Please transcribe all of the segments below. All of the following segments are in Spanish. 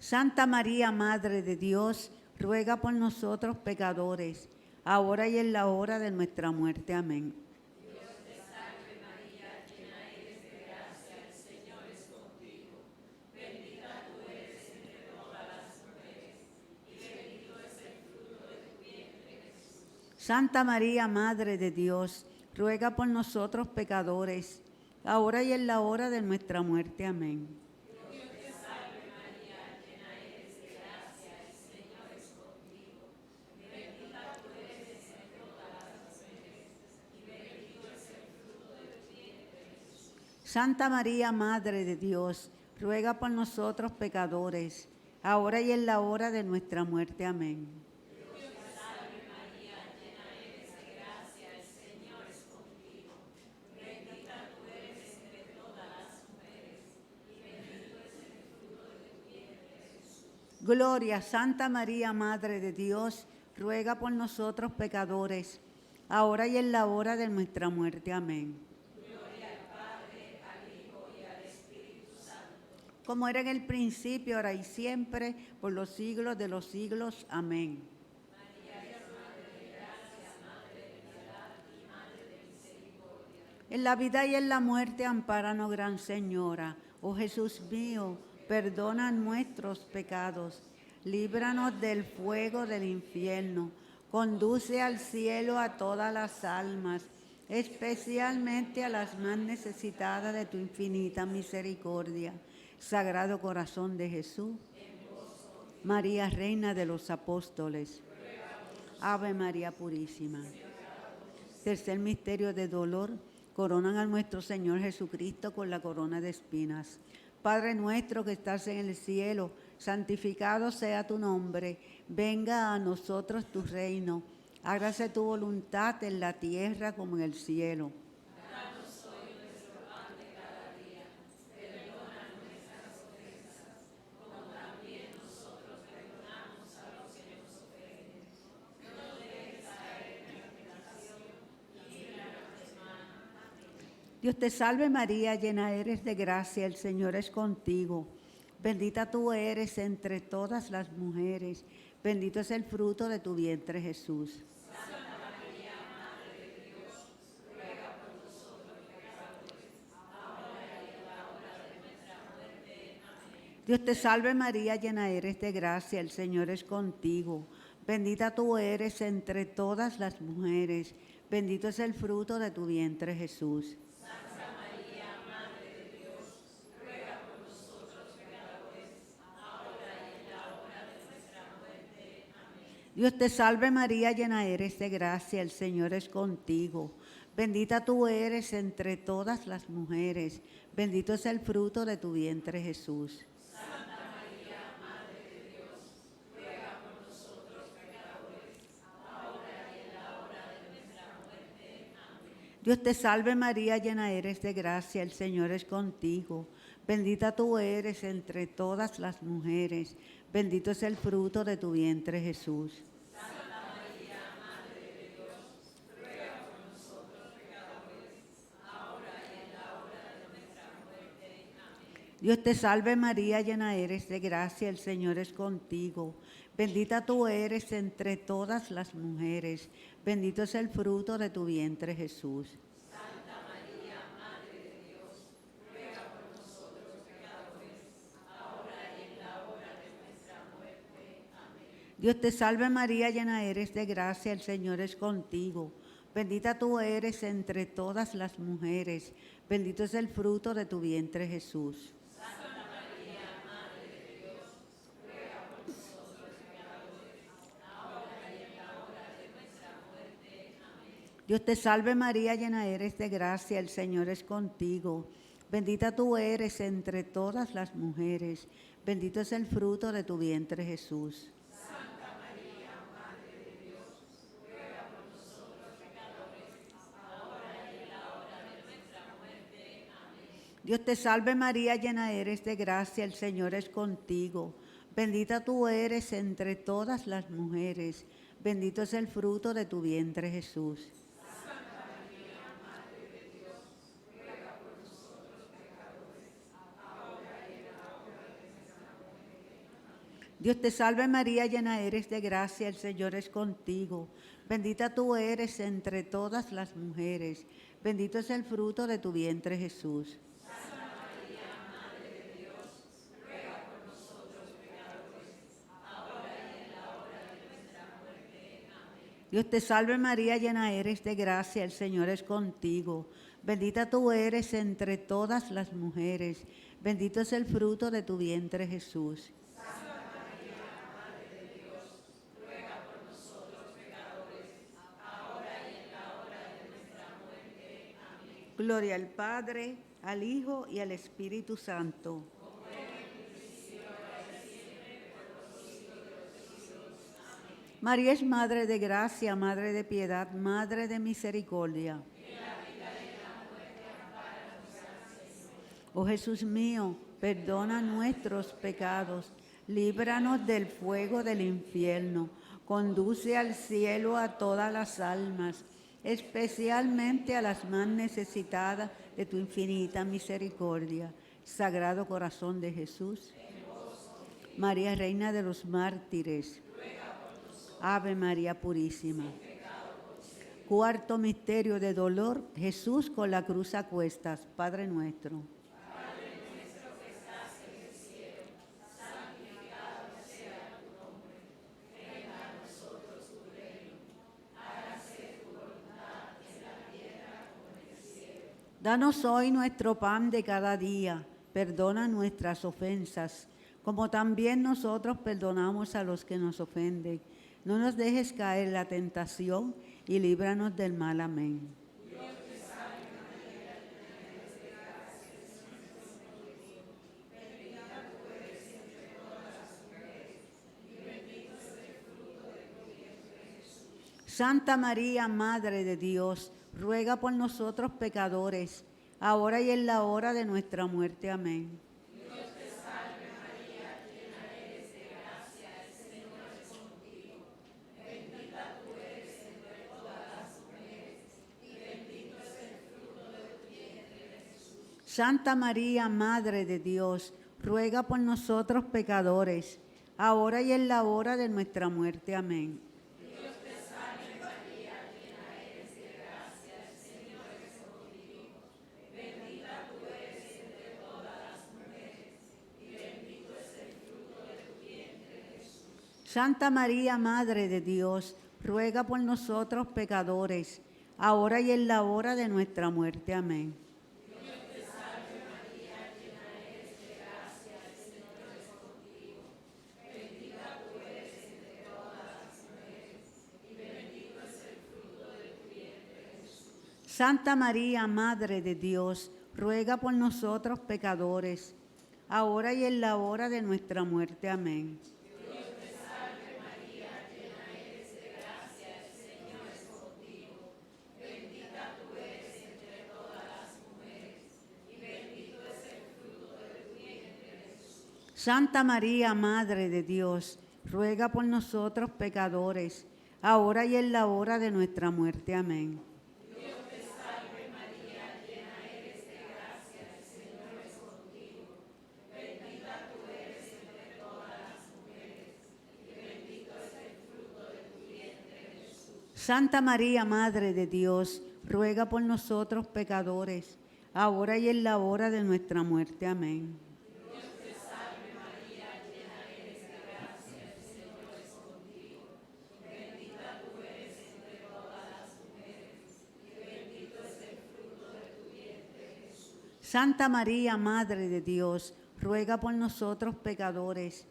Santa María, Madre de Dios, ruega por nosotros pecadores, ahora y en la hora de nuestra muerte. Amén. Santa María, Madre de Dios, ruega por nosotros pecadores, ahora y en la hora de nuestra muerte. Amén. Santa María, Madre de Dios, ruega por nosotros pecadores, ahora y en la hora de nuestra muerte. Amén. Gloria, Santa María, Madre de Dios, ruega por nosotros pecadores, ahora y en la hora de nuestra muerte. Amén. Como era en el principio, ahora y siempre, por los siglos de los siglos. Amén. En la vida y en la muerte, ampáranos, Gran Señora. Oh Jesús mío, perdona nuestros pecados, líbranos del fuego del infierno, conduce al cielo a todas las almas, especialmente a las más necesitadas de tu infinita misericordia. Sagrado Corazón de Jesús, María, Reina de los Apóstoles, Ave María Purísima. Tercer misterio de dolor, coronan a nuestro Señor Jesucristo con la corona de espinas. Padre nuestro que estás en el cielo, santificado sea tu nombre. Venga a nosotros tu reino. Hágase tu voluntad en la tierra como en el cielo. Dios te salve María, llena eres de gracia, el Señor es contigo. Bendita tú eres entre todas las mujeres, bendito es el fruto de tu vientre Jesús. Dios te salve María, llena eres de gracia, el Señor es contigo. Bendita tú eres entre todas las mujeres, bendito es el fruto de tu vientre Jesús. Dios te salve María, llena eres de gracia, el Señor es contigo. Bendita tú eres entre todas las mujeres, bendito es el fruto de tu vientre Jesús. Dios te salve María, llena eres de gracia, el Señor es contigo. Bendita tú eres entre todas las mujeres, bendito es el fruto de tu vientre Jesús. Dios te salve María, llena eres de gracia, el Señor es contigo. Bendita tú eres entre todas las mujeres, bendito es el fruto de tu vientre Jesús. Dios te salve María, llena eres de gracia, el Señor es contigo. Bendita tú eres entre todas las mujeres, bendito es el fruto de tu vientre Jesús. Dios te salve María, llena eres de gracia, el Señor es contigo. Bendita tú eres entre todas las mujeres, bendito es el fruto de tu vientre Jesús. Dios te salve María, llena eres de gracia, el Señor es contigo. Bendita tú eres entre todas las mujeres, bendito es el fruto de tu vientre Jesús. Dios te salve María, llena eres de gracia, el Señor es contigo. Bendita tú eres entre todas las mujeres. Bendito es el fruto de tu vientre, Jesús. Dios te salve María, llena eres de gracia, el Señor es contigo. Bendita tú eres entre todas las mujeres. Bendito es el fruto de tu vientre, Jesús. Gloria al Padre, al Hijo y al Espíritu Santo. María es Madre de gracia, Madre de piedad, Madre de misericordia. Oh Jesús mío, perdona nuestros pecados, líbranos del fuego del infierno, conduce al cielo a todas las almas, especialmente a las más necesitadas de tu infinita misericordia. Sagrado Corazón de Jesús, María Reina de los Mártires, Ave María Purísima. Cuarto misterio de dolor, Jesús con la cruz a cuestas. Padre nuestro. Danos hoy nuestro pan de cada día. Perdona nuestras ofensas, como también nosotros perdonamos a los que nos ofenden. No nos dejes caer en la tentación y líbranos del mal. Amén. Santa María, Madre de Dios, ruega por nosotros pecadores, ahora y en la hora de nuestra muerte. Amén. Santa María, Madre de Dios, ruega por nosotros pecadores, ahora y en la hora de nuestra muerte. Amén. Santa María, Madre de Dios, ruega por nosotros pecadores, ahora y en la hora de nuestra muerte. Amén. Santa María, Madre de Dios, ruega por nosotros pecadores, ahora y en la hora de nuestra muerte. Amén. Santa María, Madre de Dios, ruega por nosotros pecadores, ahora y en la hora de nuestra muerte. Amén. Santa María, Madre de Dios, ruega por nosotros pecadores, ahora y en la hora de nuestra muerte. Amén. Santa María, Madre de Dios, ruega por nosotros pecadores,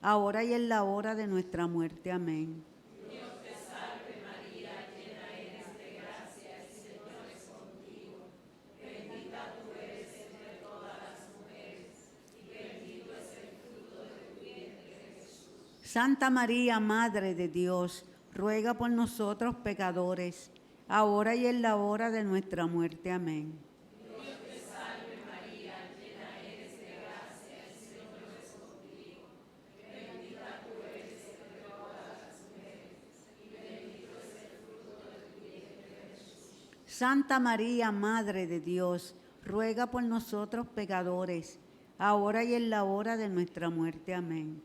ahora y en la hora de nuestra muerte. Amén. Santa María, Madre de Dios, ruega por nosotros pecadores, ahora y en la hora de nuestra muerte. Amén. Santa María, Madre de Dios, ruega por nosotros pecadores, ahora y en la hora de nuestra muerte. Amén.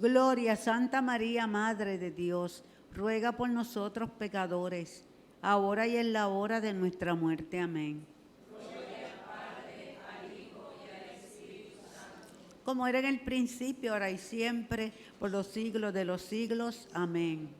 Gloria, Santa María, Madre de Dios, ruega por nosotros pecadores, ahora y en la hora de nuestra muerte. Amén. Como era en el principio, ahora y siempre, por los siglos de los siglos. Amén.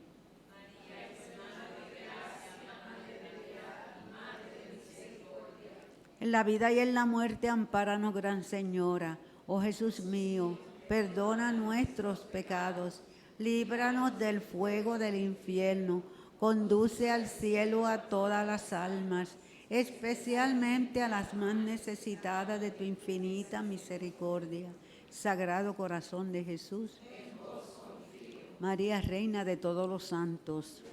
En la vida y en la muerte, ampáranos, Gran Señora. Oh Jesús mío, perdona nuestros pecados, líbranos del fuego del infierno, conduce al cielo a todas las almas, especialmente a las más necesitadas de tu infinita misericordia. Sagrado Corazón de Jesús. María, Reina de todos los santos.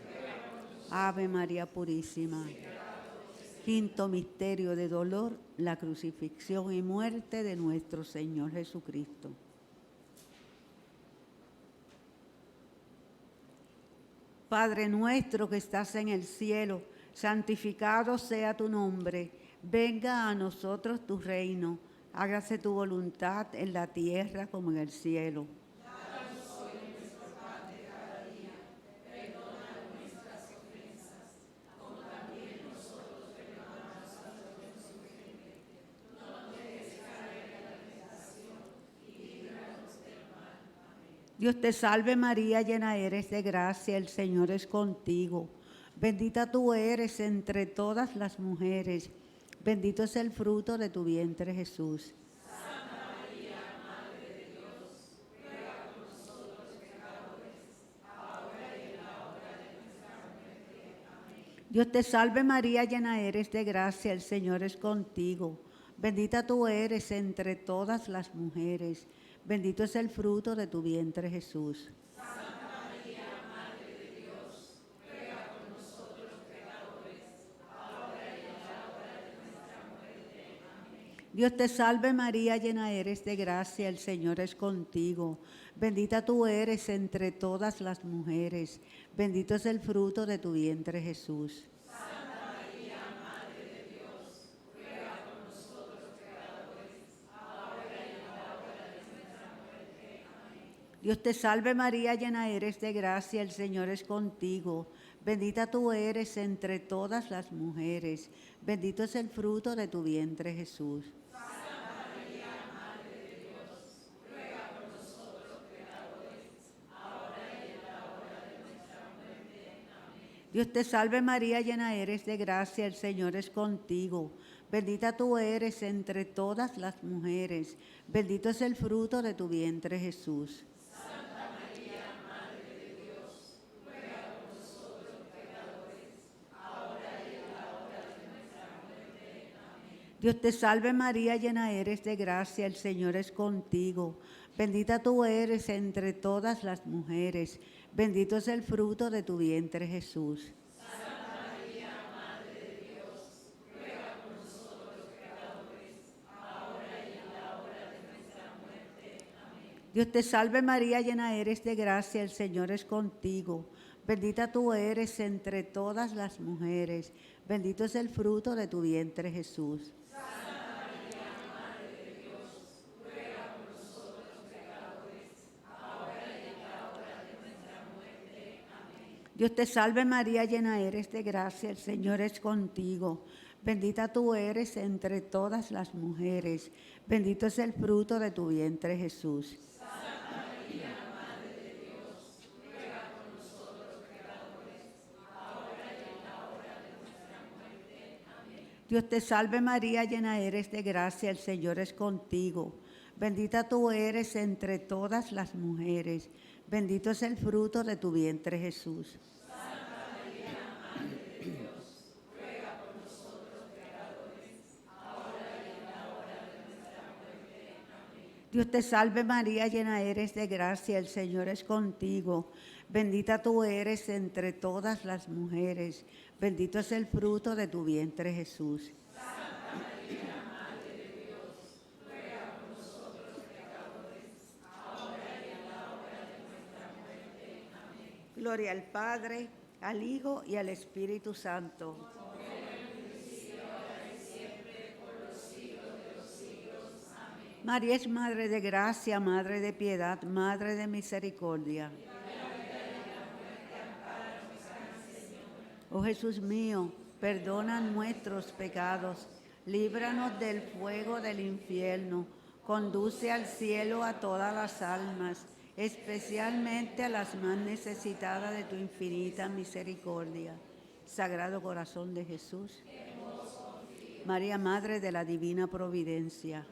Ave María Purísima. Quinto misterio de dolor, la crucifixión y muerte de nuestro Señor Jesucristo. Padre nuestro que estás en el cielo, santificado sea tu nombre. Venga a nosotros tu reino. Hágase tu voluntad en la tierra como en el cielo. Dios te salve María, llena eres de gracia, el Señor es contigo. Bendita tú eres entre todas las mujeres, bendito es el fruto de tu vientre Jesús. Santa María, Madre de Dios, ruega por nosotros pecadores, ahora y en la hora de nuestra muerte. Amén. Dios te salve María, llena eres de gracia, el Señor es contigo. Bendita tú eres entre todas las mujeres, bendito es el fruto de tu vientre Jesús. Santa María, Madre de Dios, ruega por nosotros pecadores, ahora y en la hora de nuestra muerte. Amén. Dios te salve María, llena eres de gracia, el Señor es contigo. Bendita tú eres entre todas las mujeres, bendito es el fruto de tu vientre Jesús. Santa María, Madre de Dios, ruega por nosotros pecadores, ahora y en la hora de nuestra muerte. Amén. Dios te salve María, llena eres de gracia, el Señor es contigo. Bendita tú eres entre todas las mujeres, bendito es el fruto de tu vientre Jesús. Santa María, Madre de Dios, ruega por nosotros pecadores, ahora y en la hora de nuestra muerte. Amén. Dios te salve María, llena eres de gracia, el Señor es contigo. Bendita tú eres entre todas las mujeres, bendito es el fruto de tu vientre Jesús. Santa María, Madre de Dios, ruega por nosotros pecadores, ahora y en la hora de nuestra muerte. Amén. Dios te salve María, llena eres de gracia, el Señor es contigo. Bendita tú eres entre todas las mujeres, bendito es el fruto de tu vientre Jesús. Santa María, Madre de Dios, ruega por nosotros pecadores, ahora y en la hora de nuestra muerte. Amén. Dios te salve María, llena eres de gracia, el Señor es contigo. Bendita tú eres entre todas las mujeres, bendito es el fruto de tu vientre Jesús. Santa María, Madre de Dios, ruega por nosotros pecadores, ahora y en la hora de nuestra muerte. Amén. Dios te salve María, llena eres de gracia, el Señor es contigo. Bendita tú eres entre todas las mujeres, bendito es el fruto de tu vientre Jesús. Santa María, Madre de Dios, ruega por nosotros pecadores, ahora y en la hora de nuestra muerte. Amén. Dios te salve María, llena eres de gracia, el Señor es contigo. Bendita tú eres entre todas las mujeres, bendito es el fruto de tu vientre Jesús. Santa María, Madre de Dios, ruega por nosotros pecadores, ahora y en la hora de nuestra muerte. Amén. Dios te salve María, llena eres de gracia, el Señor es contigo. Bendita tú eres entre todas las mujeres, bendito es el fruto de tu vientre Jesús. Santa María, Madre de Dios, ruega por nosotros pecadores, ahora y en la hora de nuestra muerte. Amén. Gloria al Padre, al Hijo y al Espíritu Santo. Como era en el principio, ahora y siempre, por los siglos de los siglos. Amén. María es Madre de gracia, Madre de piedad, Madre de misericordia. Oh Jesús mío, perdona nuestros pecados, líbranos del fuego del infierno, conduce al cielo a todas las almas, especialmente a las más necesitadas de tu infinita misericordia. Sagrado Corazón de Jesús, María, Madre de la Divina Providencia,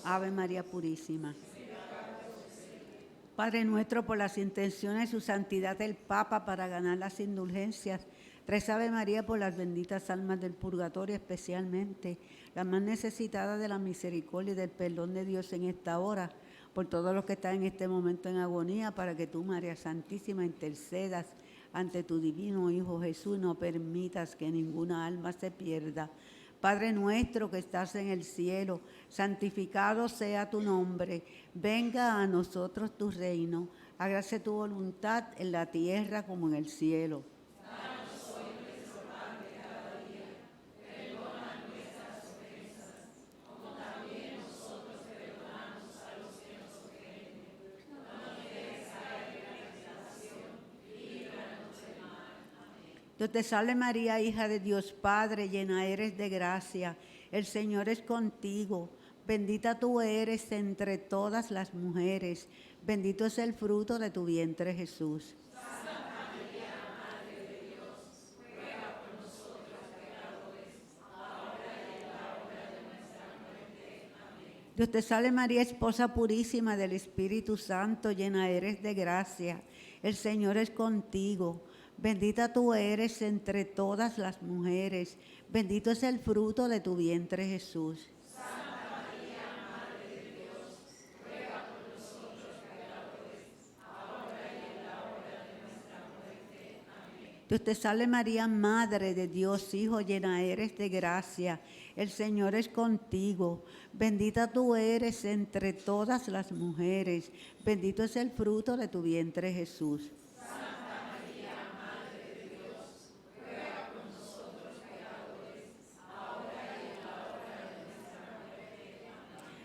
Ave María Purísima. Padre nuestro, por las intenciones de su santidad el Papa para ganar las indulgencias, reza Ave María por las benditas almas del purgatorio, especialmente las más necesitadas de la misericordia y del perdón de Dios en esta hora, por todos los que están en este momento en agonía, para que tú, María Santísima, intercedas ante tu divino Hijo Jesús, no permitas que ninguna alma se pierda. Padre nuestro que estás en el cielo, santificado sea tu nombre. Venga a nosotros tu reino. Hágase tu voluntad en la tierra como en el cielo. Danos hoy nuestro pan de cada día. Perdona nuestras ofensas, como también nosotros perdonamos a los que nos ofenden. No nos dejes caer en la tentación, líbranos del mal. Amén. Dios te salve María, hija de Dios Padre, llena eres de gracia. El Señor es contigo. Bendita tú eres entre todas las mujeres. Bendito es el fruto de tu vientre, Jesús. Santa María, Madre de Dios, ruega por nosotros pecadores, ahora y en la hora de nuestra muerte. Amén. Dios te salve María, esposa purísima del Espíritu Santo, llena eres de gracia. El Señor es contigo. Bendita tú eres entre todas las mujeres. Bendito es el fruto de tu vientre, Jesús. Santa María, Madre de Dios, ruega por nosotros pecadores, ahora y en la hora de nuestra muerte. Amén. Dios te salve María, Madre de Dios, Hijo, llena eres de gracia. El Señor es contigo. Bendita tú eres entre todas las mujeres. Bendito es el fruto de tu vientre, Jesús.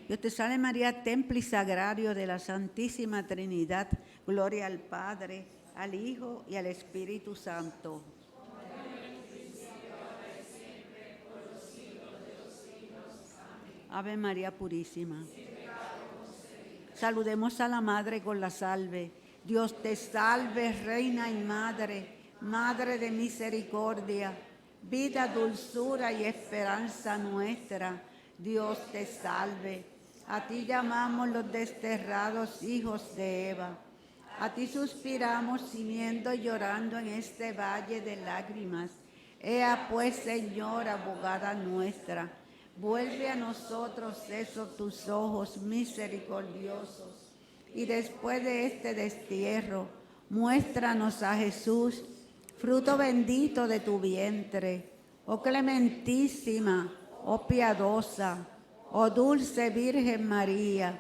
Dios te salve María, templo y sagrario de la Santísima Trinidad. Gloria al Padre, al Hijo y al Espíritu Santo. Ave María Purísima. Saludemos a la Madre con la salve. Dios te salve, Reina y Madre, Madre de misericordia, vida, dulzura y esperanza nuestra. Dios te salve. A ti llamamos los desterrados hijos de Eva. A ti suspiramos gimiendo y llorando en este valle de lágrimas. Ea pues, Señora, abogada nuestra, vuelve a nosotros esos tus ojos misericordiosos. Y después de este destierro, muéstranos a Jesús, fruto bendito de tu vientre. Oh clementísima, oh piadosa, oh dulce Virgen María,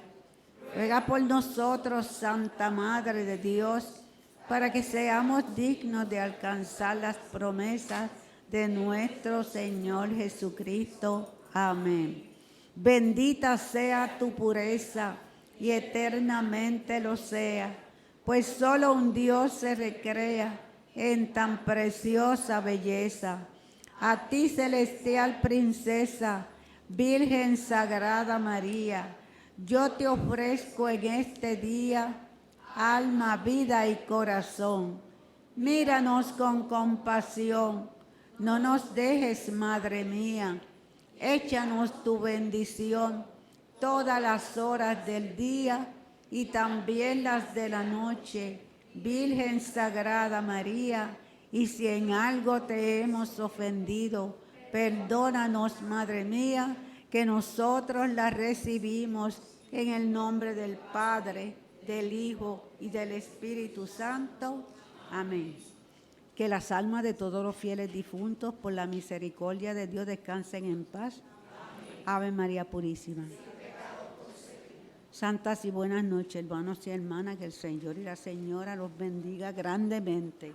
ruega por nosotros, Santa Madre de Dios, para que seamos dignos de alcanzar las promesas de nuestro Señor Jesucristo. Amén. Bendita sea tu pureza y eternamente lo sea, pues solo un Dios se recrea en tan preciosa belleza. A ti, celestial princesa, Virgen Sagrada María, yo te ofrezco en este día alma, vida y corazón. Míranos con compasión, no nos dejes, Madre mía. Échanos tu bendición todas las horas del día y también las de la noche, Virgen Sagrada María. Y si en algo te hemos ofendido, perdónanos, Madre mía, que nosotros la recibimos en el nombre del Padre, del Hijo y del Espíritu Santo. Amén. Que las almas de todos los fieles difuntos, por la misericordia de Dios, descansen en paz. Amén. Ave María Purísima. Santas y buenas noches, hermanos y hermanas, que el Señor y la Señora los bendiga grandemente.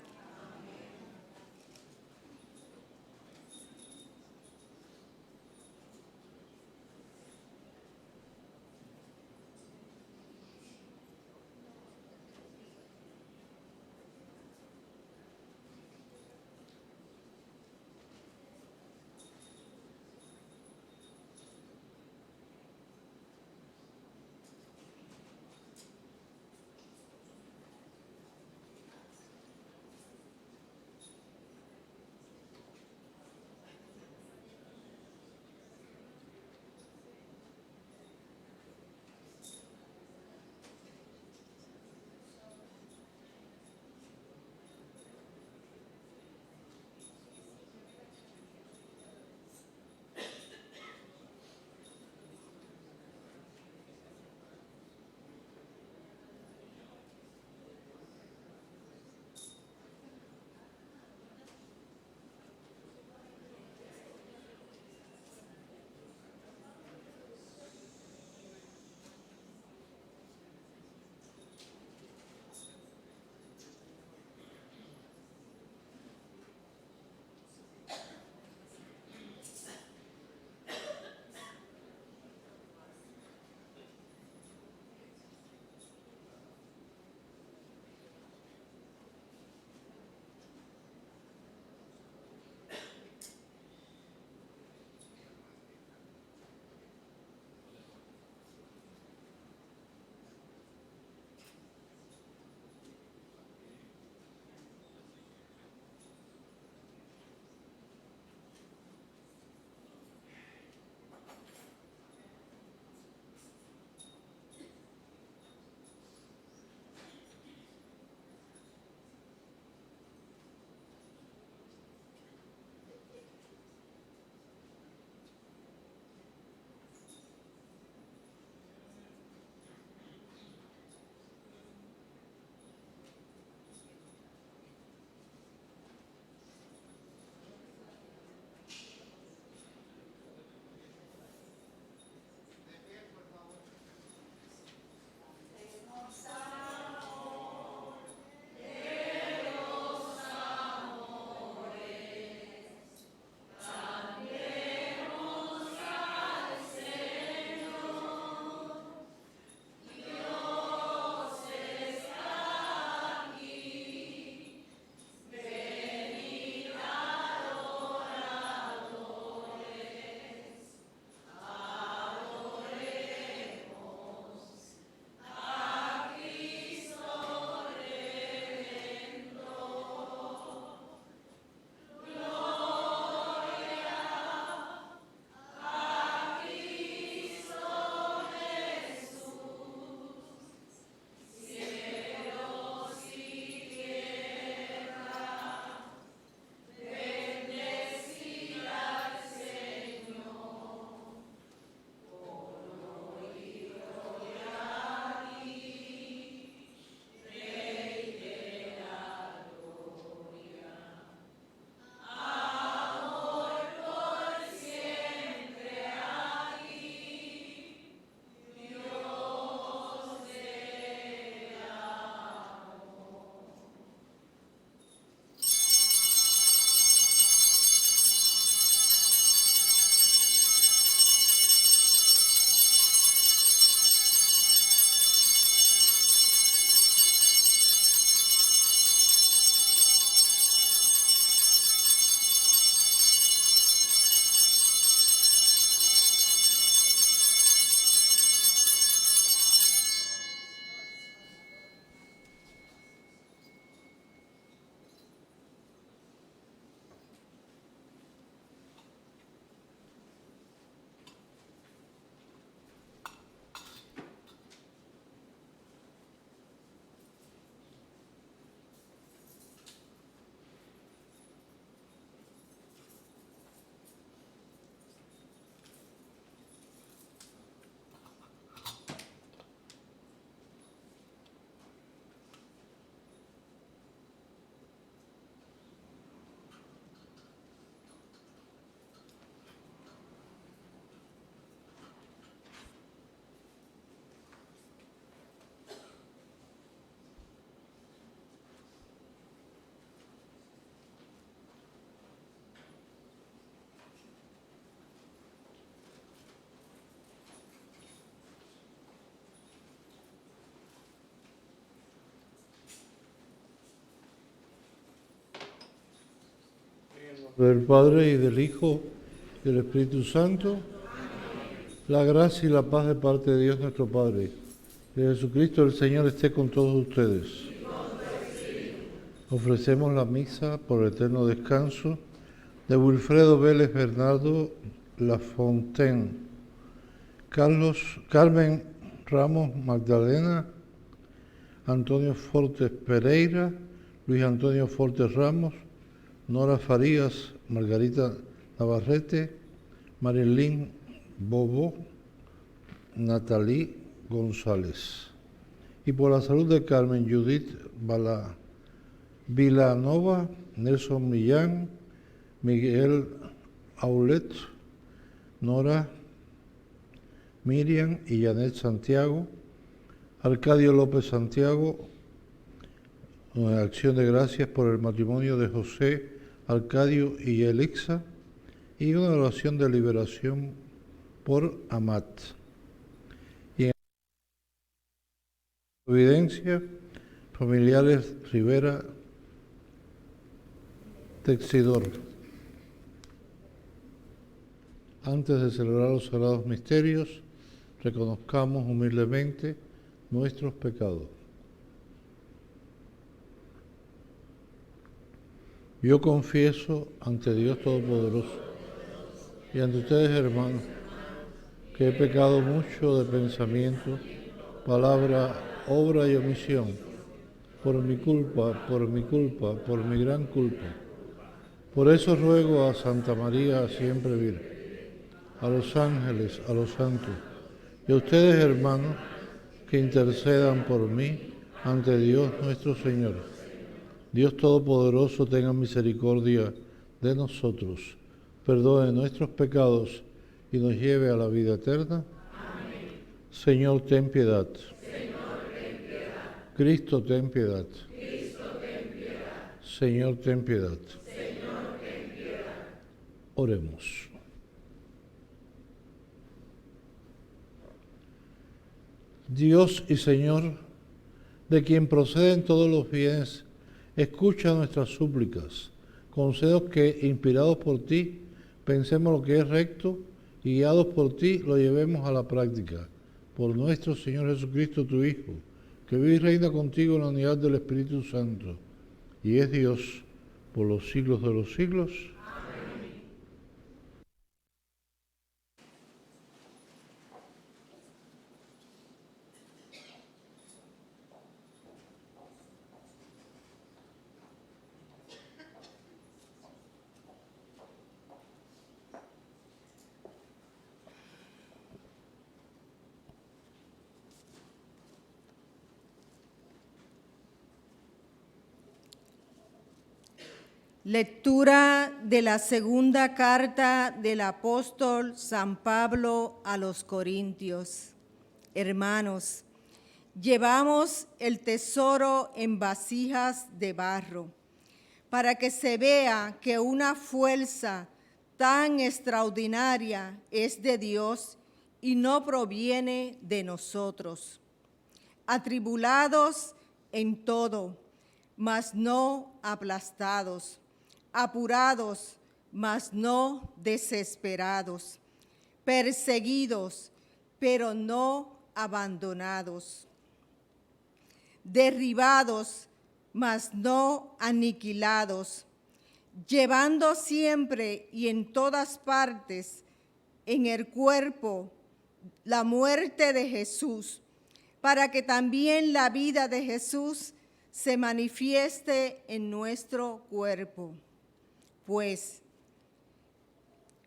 Del Padre y del Hijo y del Espíritu Santo. La gracia y la paz de parte de Dios nuestro Padre, de Jesucristo el Señor esté con todos ustedes. Ofrecemos la misa por el eterno descanso de Wilfredo Vélez Bernardo Lafontaine, Carmen Ramos Magdalena, Antonio Fortes Pereira, Luis Antonio Fortes Ramos, Nora Farías, Margarita Navarrete, Marilyn Bobo, Natalí González. Y por la salud de Carmen Judith Vilanova, Nelson Millán, Miguel Aulet, Nora, Miriam y Janet Santiago, Arcadio López Santiago, acción de gracias por el matrimonio de José, Arcadio y Elixa, y una oración de liberación por Amat. Y en Providencia, familiares Rivera Texidor. Antes de celebrar los sagrados misterios, reconozcamos humildemente nuestros pecados. Yo confieso ante Dios Todopoderoso y ante ustedes, hermanos, que he pecado mucho de pensamiento, palabra, obra y omisión, por mi culpa, por mi gran culpa. Por eso ruego a Santa María, siempre Virgen, a los ángeles, a los santos, y a ustedes, hermanos, que intercedan por mí ante Dios nuestro Señor. Dios Todopoderoso tenga misericordia de nosotros, perdone nuestros pecados y nos lleve a la vida eterna. Amén. Señor, ten piedad. Señor, ten piedad. Cristo, ten piedad. Cristo, ten piedad. Señor, ten piedad. Señor, ten piedad. Oremos. Dios y Señor, de quien proceden todos los bienes, escucha nuestras súplicas. Concédenos que, inspirados por ti, pensemos lo que es recto y guiados por ti, lo llevemos a la práctica. Por nuestro Señor Jesucristo, tu Hijo, que vive y reina contigo en la unidad del Espíritu Santo, y es Dios por los siglos de los siglos. Amén. Lectura de la segunda carta del apóstol San Pablo a los Corintios. Hermanos, llevamos el tesoro en vasijas de barro, para que se vea que una fuerza tan extraordinaria es de Dios y no proviene de nosotros. Atribulados en todo, mas no aplastados, apurados, mas no desesperados, perseguidos, pero no abandonados, derribados, mas no aniquilados, llevando siempre y en todas partes en el cuerpo la muerte de Jesús, para que también la vida de Jesús se manifieste en nuestro cuerpo. Pues,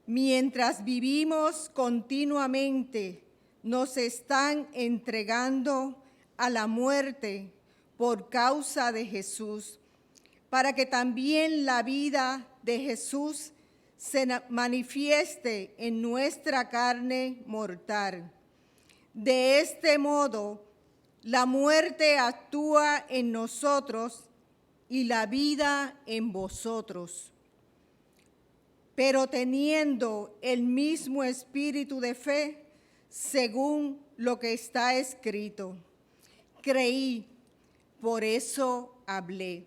mientras vivimos continuamente, nos están entregando a la muerte por causa de Jesús, para que también la vida de Jesús se manifieste en nuestra carne mortal. De este modo, la muerte actúa en nosotros y la vida en vosotros. Pero teniendo el mismo espíritu de fe, según lo que está escrito, creí, por eso hablé.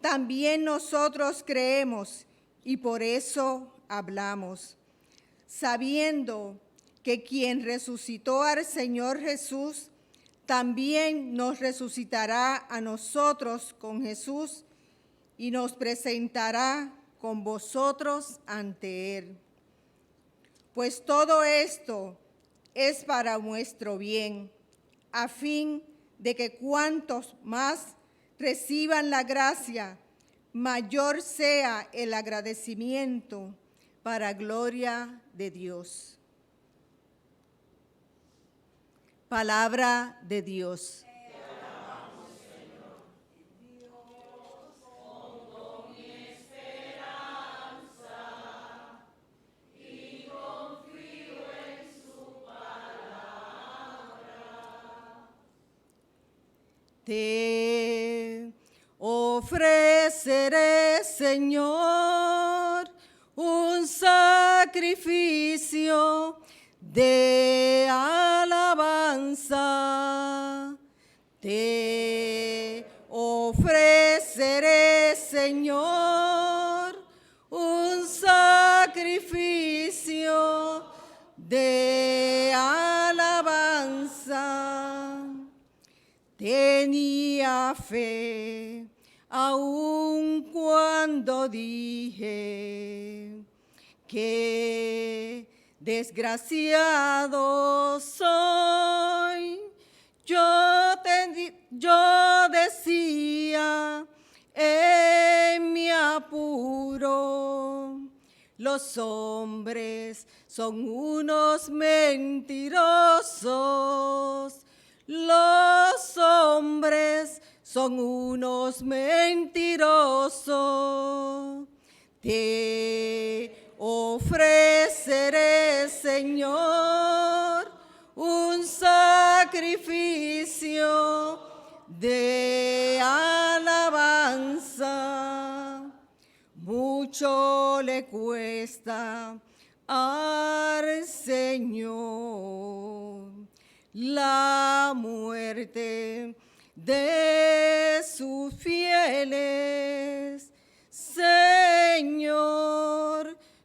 También nosotros creemos y por eso hablamos, sabiendo que quien resucitó al Señor Jesús, también nos resucitará a nosotros con Jesús y nos presentará con vosotros ante Él. Pues todo esto es para nuestro bien, a fin de que cuantos más reciban la gracia, mayor sea el agradecimiento para gloria de Dios. Palabra de Dios. Te ofreceré, Señor, un sacrificio de alabanza. Te ofreceré, Señor, un sacrificio de alabanza. Tenía fe, aun cuando dije que desgraciado soy. Yo decía en mi apuro, los hombres son unos mentirosos. Los hombres son unos mentirosos. Te ofreceré, Señor, un sacrificio de alabanza. Mucho le cuesta al Señor la muerte de sus fieles. Señor,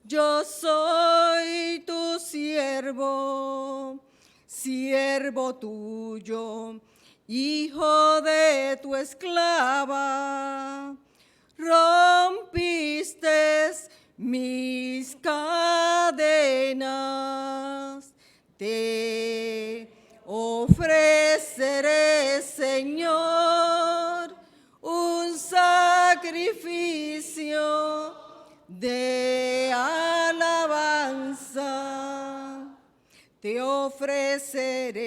yo soy tu siervo, siervo tuyo, hijo de tu esclava. Rompiste mis cadenas. Te ofreceré, Señor, un sacrificio de alabanza. Te ofreceré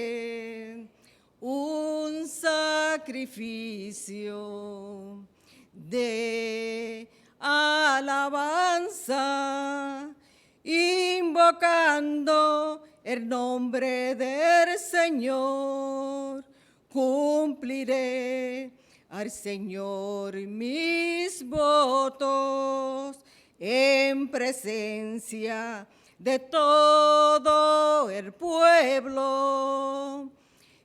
un sacrificio de alabanza, invocando el nombre del Señor. Cumpliré al Señor mis votos en presencia de todo el pueblo,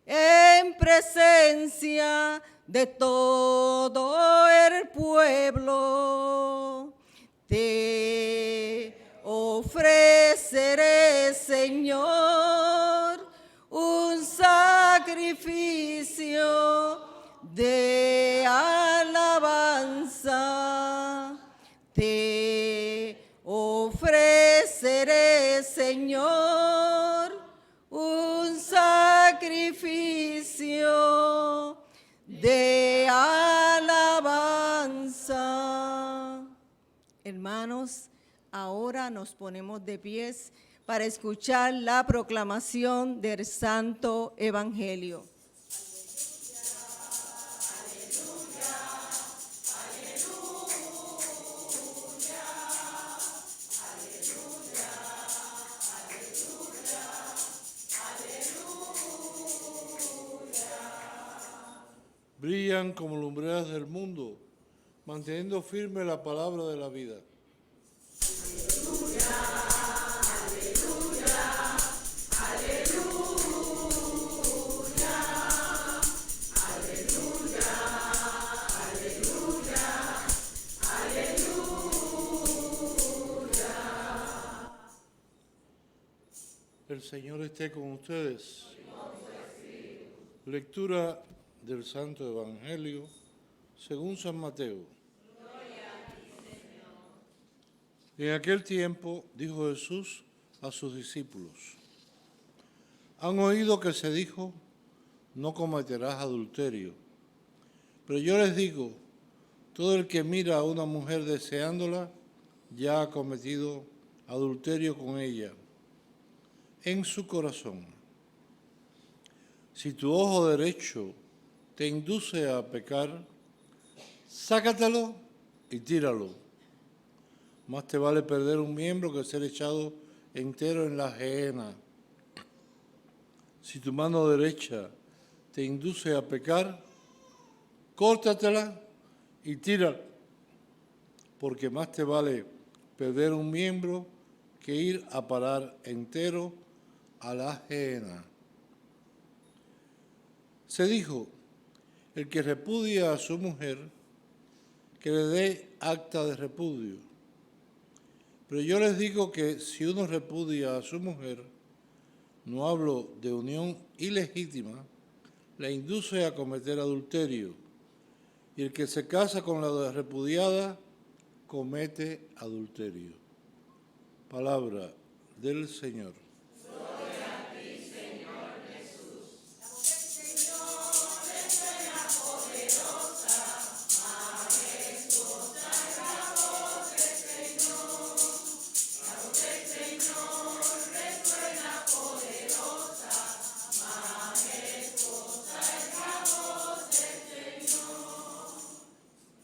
en presencia de todo el pueblo. Te ofreceré, Señor, un sacrificio de alabanza. Te ofreceré, Señor, un sacrificio de alabanza. Hermanos, ahora nos ponemos de pies para escuchar la proclamación del Santo Evangelio. Brillan como lumbreras del mundo, manteniendo firme la palabra de la vida. Señor esté con ustedes. Lectura del Santo Evangelio según San Mateo. En aquel tiempo dijo Jesús a sus discípulos: han oído que se dijo, no cometerás adulterio. Pero yo les digo, todo el que mira a una mujer deseándola, ya ha cometido adulterio con ella en su corazón. Si tu ojo derecho te induce a pecar, sácatelo y tíralo. Más te vale perder un miembro que ser echado entero en la gehenna. Si tu mano derecha te induce a pecar, córtatela y tírala, porque más te vale perder un miembro que ir a parar entero a la gehenna. Se dijo, el que repudia a su mujer, que le dé acta de repudio. Pero yo les digo que si uno repudia a su mujer, no hablo de unión ilegítima, la induce a cometer adulterio, y el que se casa con la repudiada comete adulterio. Palabra del Señor. Gloria a ti, Señor Jesús.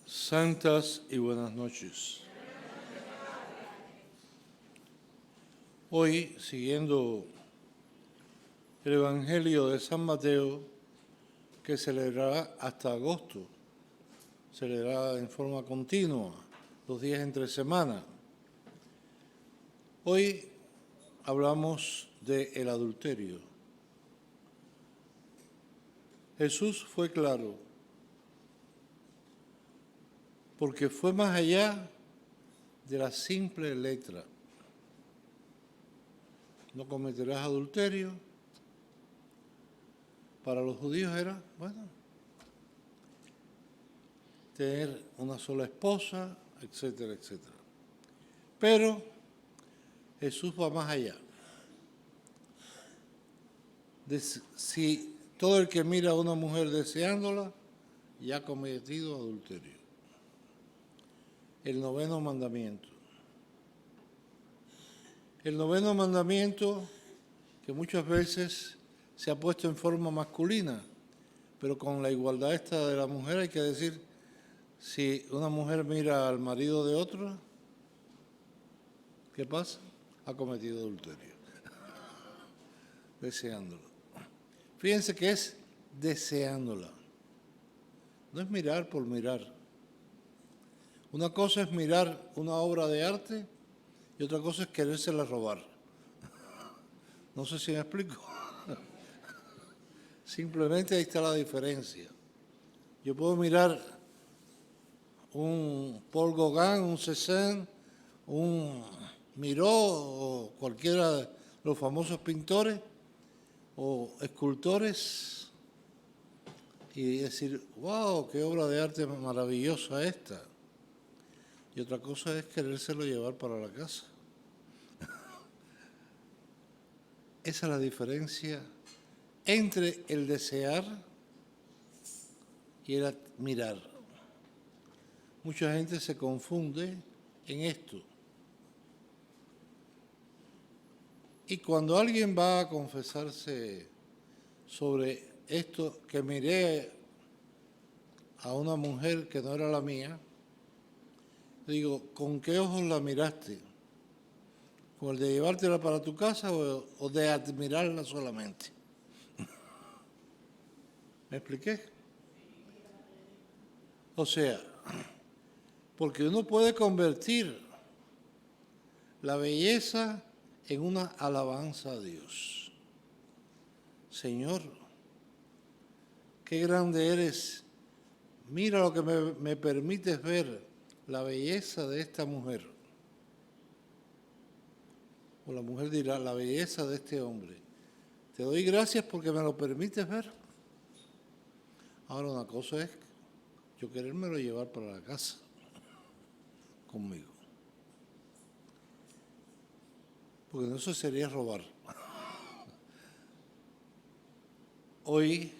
Santas y buenas noches. Hoy, siguiendo el Evangelio de San Mateo, que se leerá hasta agosto, se leerá en forma continua, los días entre semana. Hoy hablamos del adulterio. Jesús fue claro, porque fue más allá de la simple letra. No cometerás adulterio. Para los judíos era, bueno, tener una sola esposa, etcétera, etcétera. Pero Jesús va más allá. Si todo el que mira a una mujer deseándola, ya ha cometido adulterio. El noveno mandamiento. El noveno mandamiento que muchas veces se ha puesto en forma masculina, pero con la igualdad esta de la mujer hay que decir, si una mujer mira al marido de otro, ¿qué pasa? Ha cometido adulterio, deseándolo. Fíjense que es deseándola, no es mirar por mirar. Una cosa es mirar una obra de arte y otra cosa es querérsela robar. No sé si me explico. Simplemente ahí está la diferencia. Yo puedo mirar un Paul Gauguin, un Cézanne, un Miró o cualquiera de los famosos pintores o escultores y decir, wow, qué obra de arte maravillosa esta. Y otra cosa es querérselo llevar para la casa. Esa es la diferencia entre el desear y el mirar. Mucha gente se confunde en esto. Y cuando alguien va a confesarse sobre esto, que miré a una mujer que no era la mía, digo, ¿con qué ojos la miraste? ¿Con el de llevártela para tu casa o de admirarla solamente? ¿Me expliqué? O sea, porque uno puede convertir la belleza en una alabanza a Dios. Señor, qué grande eres. Mira lo que me permites ver, la belleza de esta mujer. o la mujer dirá, la belleza de este hombre. Te doy gracias porque me lo permites ver. Ahora una cosa es yo querérmelo llevar para la casa conmigo. Porque eso sería robar. Hoy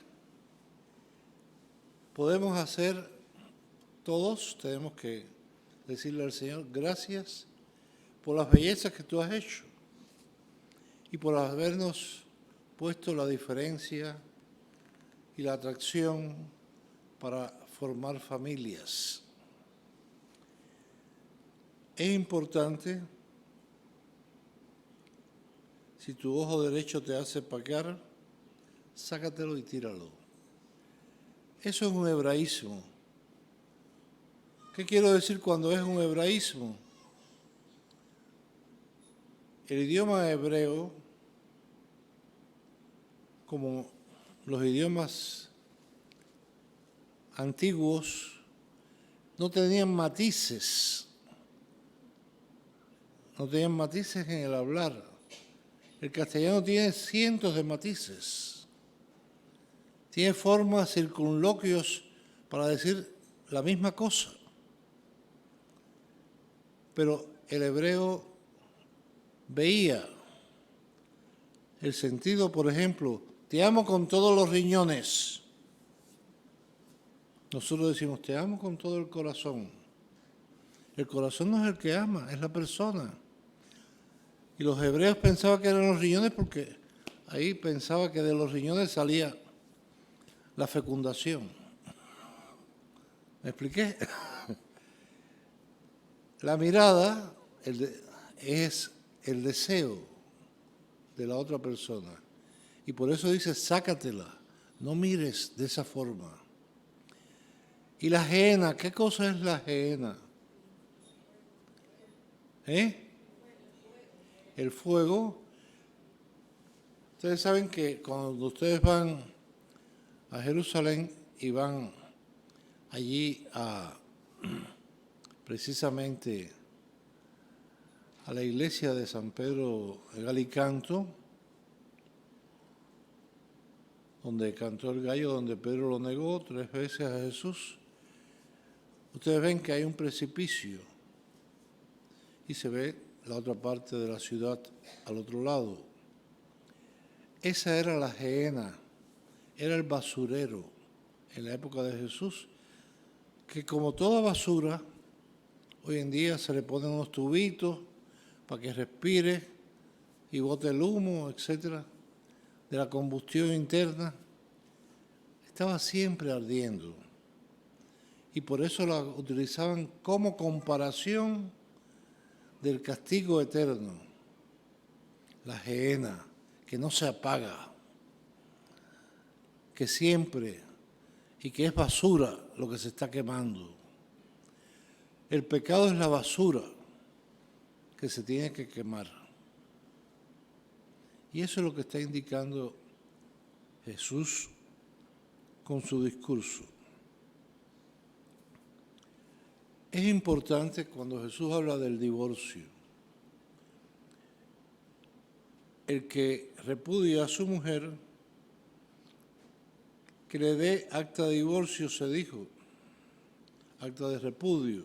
podemos hacer, todos tenemos que decirle al Señor, gracias por las bellezas que tú has hecho y por habernos puesto la diferencia y la atracción para formar familias. Es importante, si tu ojo derecho te hace pecar, sácatelo y tíralo. Eso es un hebraísmo. ¿Qué quiero decir cuando es un hebraísmo? El idioma hebreo, como los idiomas antiguos, no tenían matices. No tenían matices en el hablar. El castellano tiene cientos de matices. Tiene formas, circunloquios para decir la misma cosa. Pero el hebreo veía el sentido, por ejemplo, te amo con todos los riñones. Nosotros decimos, te amo con todo el corazón. El corazón no es el que ama, es la persona. Y los hebreos pensaban que eran los riñones porque ahí pensaba que de los riñones salía la fecundación. ¿Me expliqué? La mirada es el deseo de la otra persona. Y por eso dice, sácatela, no mires de esa forma. Y la ajena, ¿qué cosa es la ajena? El fuego. Ustedes saben que cuando ustedes van a Jerusalén y van allí precisamente a la iglesia de San Pedro en Alicanto, donde cantó el gallo, donde Pedro lo negó 3 veces a Jesús, ustedes ven que hay un precipicio y se ve la otra parte de la ciudad al otro lado. Esa era la gehenna, era el basurero en la época de Jesús, que como toda basura, hoy en día se le ponen unos tubitos para que respire y bote el humo, etcétera, de la combustión interna. Estaba siempre ardiendo. Y por eso la utilizaban como comparación del castigo eterno, la gehenna, que no se apaga, que siempre, y que es basura lo que se está quemando. El pecado es la basura que se tiene que quemar. Y eso es lo que está indicando Jesús con su discurso. Es importante cuando Jesús habla del divorcio. El que repudia a su mujer, que le dé acta de divorcio, se dijo, acta de repudio.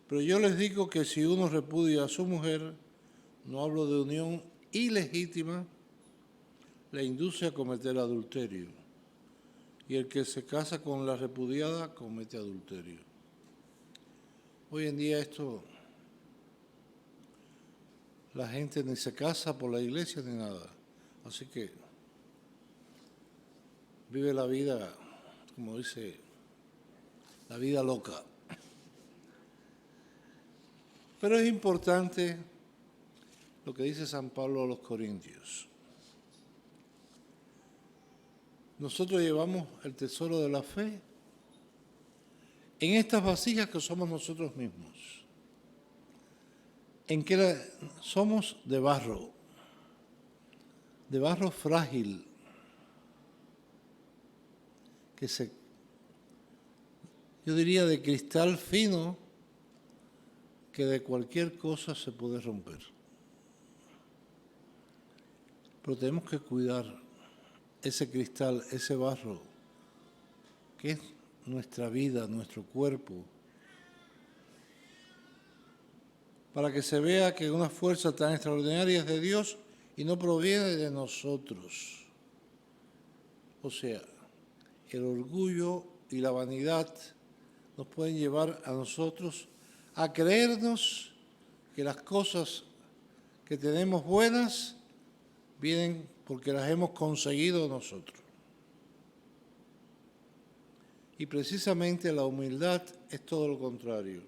Pero yo les digo que si uno repudia a su mujer, no hablo de unión ilegítima, le induce a cometer adulterio. Y el que se casa con la repudiada comete adulterio. Hoy en día la gente ni se casa por la iglesia ni nada. Así que vive la vida, como dice, la vida loca. Pero es importante lo que dice San Pablo a los Corintios. Nosotros llevamos el tesoro de la fe en estas vasijas que somos nosotros mismos. En que somos de barro frágil, yo diría de cristal fino, que de cualquier cosa se puede romper. Pero tenemos que cuidar ese cristal, ese barro, que es nuestra vida, nuestro cuerpo, para que se vea que una fuerza tan extraordinaria es de Dios y no proviene de nosotros. O sea, el orgullo y la vanidad nos pueden llevar a nosotros a creernos que las cosas que tenemos buenas vienen porque las hemos conseguido nosotros. Y precisamente la humildad es todo lo contrario.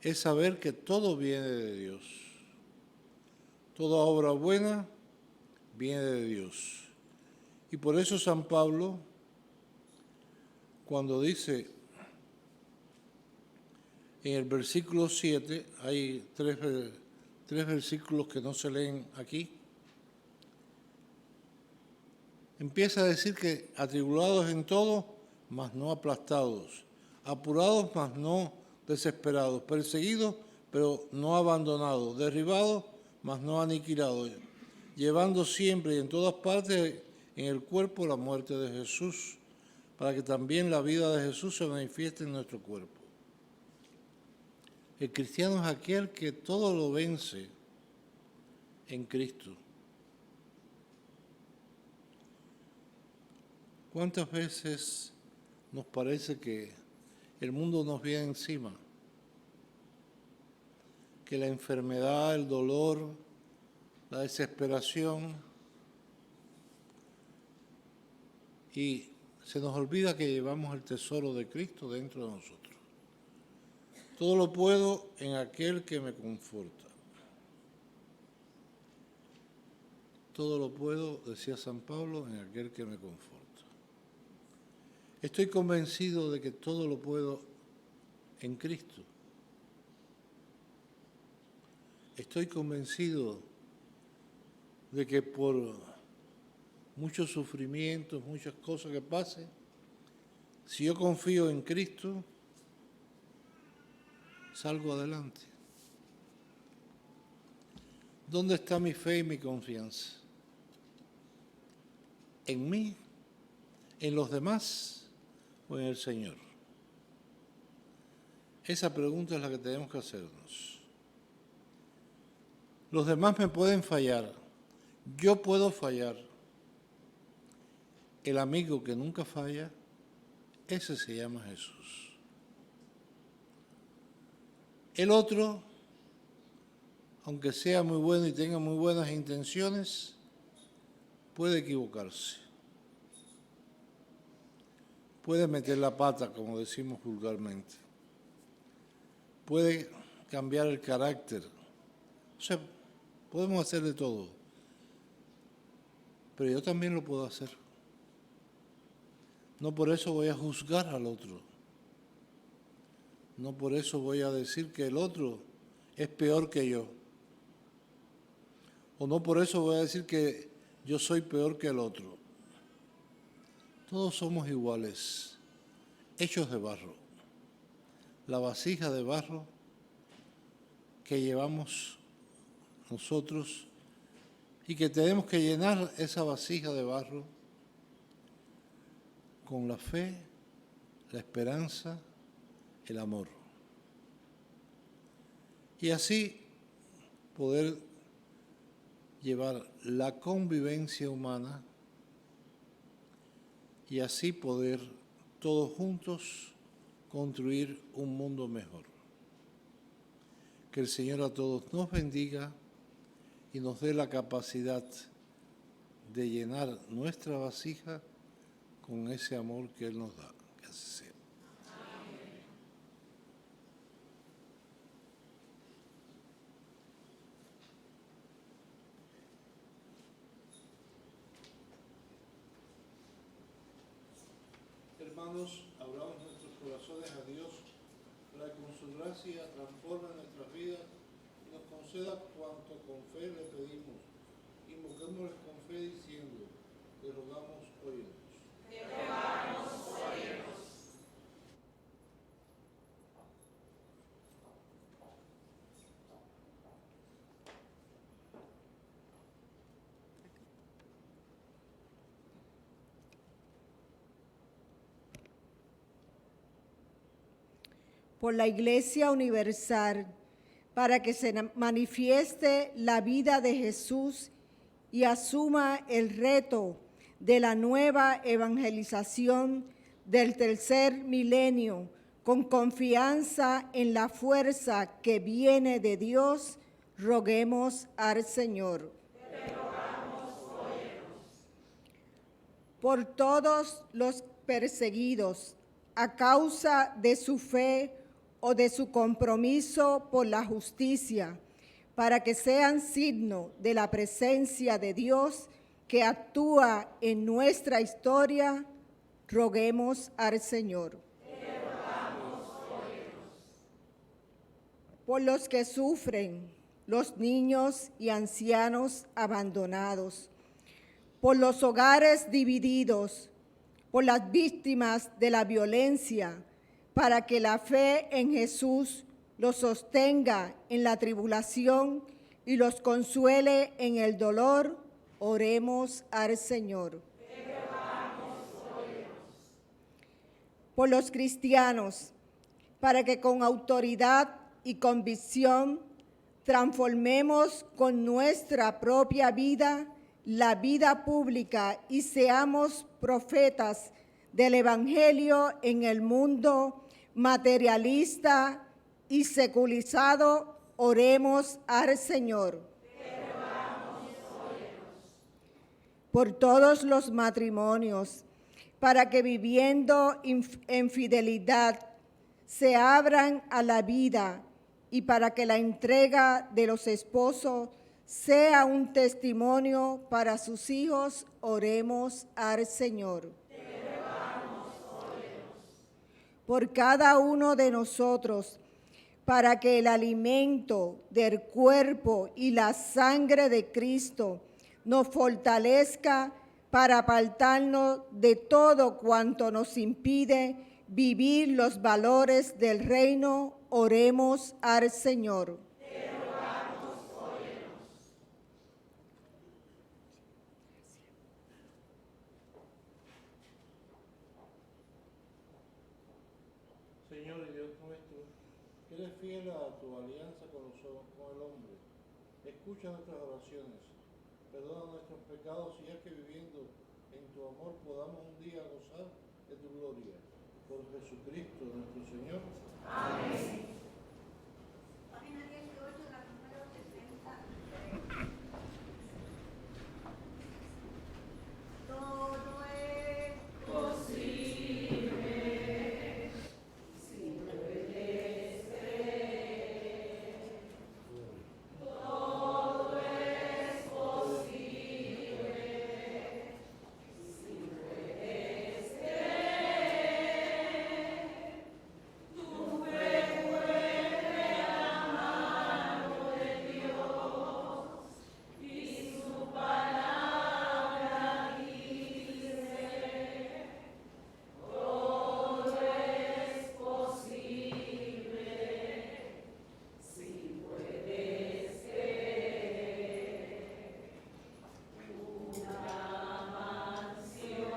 Es saber que todo viene de Dios. Toda obra buena viene de Dios. Y por eso San Pablo, cuando dice en el versículo 7, hay tres versículos que no se leen aquí, empieza a decir que atribulados en todo, mas no aplastados, apurados, mas no desesperados, perseguidos, pero no abandonados, derribados, mas no aniquilados, llevando siempre y en todas partes en el cuerpo la muerte de Jesús, para que también la vida de Jesús se manifieste en nuestro cuerpo. El cristiano es aquel que todo lo vence en Cristo. ¿Cuántas veces nos parece que el mundo nos viene encima? Que la enfermedad, el dolor, la desesperación, y se nos olvida que llevamos el tesoro de Cristo dentro de nosotros. Todo lo puedo en aquel que me conforta. Todo lo puedo, decía San Pablo, en aquel que me conforta. Estoy convencido de que todo lo puedo en Cristo. Estoy convencido de que por muchos sufrimientos, muchas cosas que pasen, si yo confío en Cristo, salgo adelante. ¿Dónde está mi fe y mi confianza? ¿En mí? ¿En los demás? ¿O en el Señor? Esa pregunta es la que tenemos que hacernos. Los demás me pueden fallar. Yo puedo fallar. El amigo que nunca falla, ese se llama Jesús. El otro, aunque sea muy bueno y tenga muy buenas intenciones, puede equivocarse. Puede meter la pata, como decimos vulgarmente. Puede cambiar el carácter. O sea, podemos hacer de todo. Pero yo también lo puedo hacer. No por eso voy a juzgar al otro. No por eso voy a decir que el otro es peor que yo. O no por eso voy a decir que yo soy peor que el otro. Todos somos iguales, hechos de barro. La vasija de barro que llevamos nosotros y que tenemos que llenar esa vasija de barro con la fe, la esperanza, el amor. Y así poder llevar la convivencia humana y así poder todos juntos construir un mundo mejor. Que el Señor a todos nos bendiga y nos dé la capacidad de llenar nuestra vasija con ese amor que Él nos da. Que así sea. Hermanos, abramos nuestros corazones a Dios para que con su gracia transforme nuestras vidas y nos conceda cuanto con fe le pedimos. Invoquémosle con fe diciendo, te rogamos, óyenos. Te rogamos, óyenos. por la Iglesia Universal, para que se manifieste la vida de Jesús y asuma el reto de la nueva evangelización del tercer milenio, con confianza en la fuerza que viene de Dios, roguemos al Señor. Te rogamos, óyenos. Por todos los perseguidos a causa de su fe o de su compromiso por la justicia, para que sean signo de la presencia de Dios que actúa en nuestra historia, roguemos al Señor. Te rogamos, óyenos. Por los que sufren, los niños y ancianos abandonados, por los hogares divididos, por las víctimas de la violencia, para que la fe en Jesús los sostenga en la tribulación y los consuele en el dolor, oremos al Señor. Te rogamos, óyenos. Por los cristianos, para que con autoridad y convicción transformemos con nuestra propia vida la vida pública y seamos profetas del Evangelio en el mundo materialista y secularizado, oremos al Señor. Te rogamos, óyenos. Por todos los matrimonios, para que viviendo en fidelidad se abran a la vida y para que la entrega de los esposos sea un testimonio para sus hijos, oremos al Señor. Te rogamos, óyenos. Por cada uno de nosotros, para que el alimento del cuerpo y la sangre de Cristo nos fortalezca para apartarnos de todo cuanto nos impide vivir los valores del reino, oremos al Señor. Te rogamos, óyenos. Señor y Dios nuestro, que eres fiel a tu alianza con el hombre, escucha nuestras oraciones, perdona nuestros pecados y haz que viviendo en tu amor podamos un día gozar de tu gloria. Por Jesucristo nuestro Señor. Amén. Página 18, la número 60. Todo es Posible, si puedes creer. Todo es posible, si puedes creer. Tu fe vuelve a la mano de Dios y su palabra dice: todo es posible, si puedes creer. Una mansión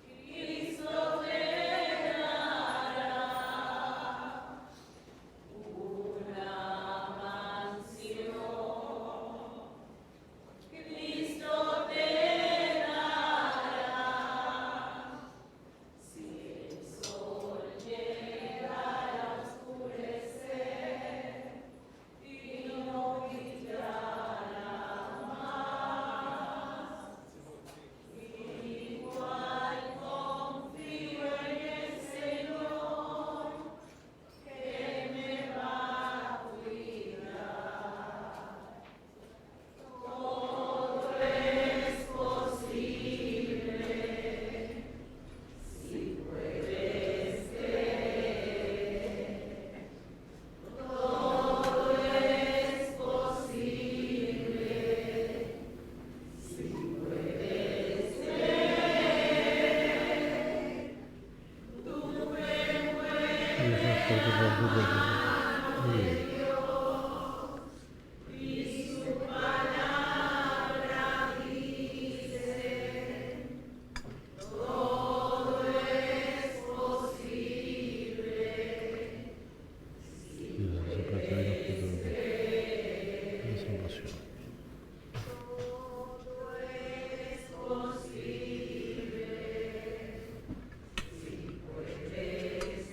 Cristo te dará. Una mansión Cristo te dará. Si el sol llegara a oscurecer y no brillara más, igual confío en el Señor que me va a cuidar. Todo es posible, si puedes creer. Todo es posible, si puedes creer. Tu fe Dios por tu parte, y su palabra dice: todo es posible,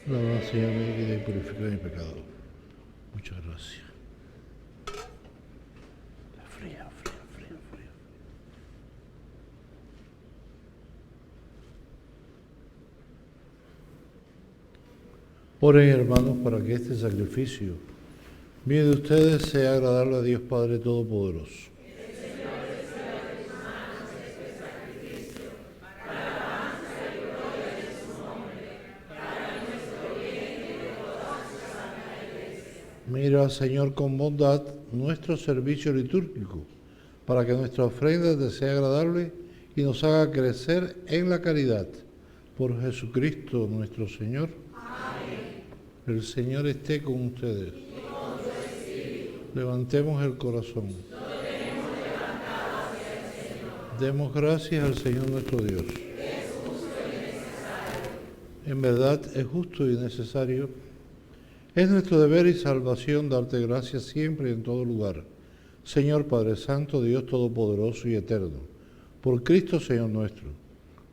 La Señor me guía y purifica mi pecado. Muchas gracias. Fría. Oren, hermanos, para que este sacrificio mío de ustedes sea agradable a Dios Padre Todopoderoso. Mira, Señor, con bondad nuestro servicio litúrgico, para que nuestra ofrenda te sea agradable y nos haga crecer en la caridad. Por Jesucristo nuestro Señor. Amén. El Señor esté con ustedes. Y con tu espíritu. Levantemos el corazón. Lo tenemos levantado hacia el Señor. Demos gracias al Señor nuestro Dios. Es justo y necesario. En verdad es justo y necesario. Es nuestro deber y salvación darte gracias siempre y en todo lugar. Señor Padre Santo, Dios Todopoderoso y Eterno, por Cristo Señor nuestro.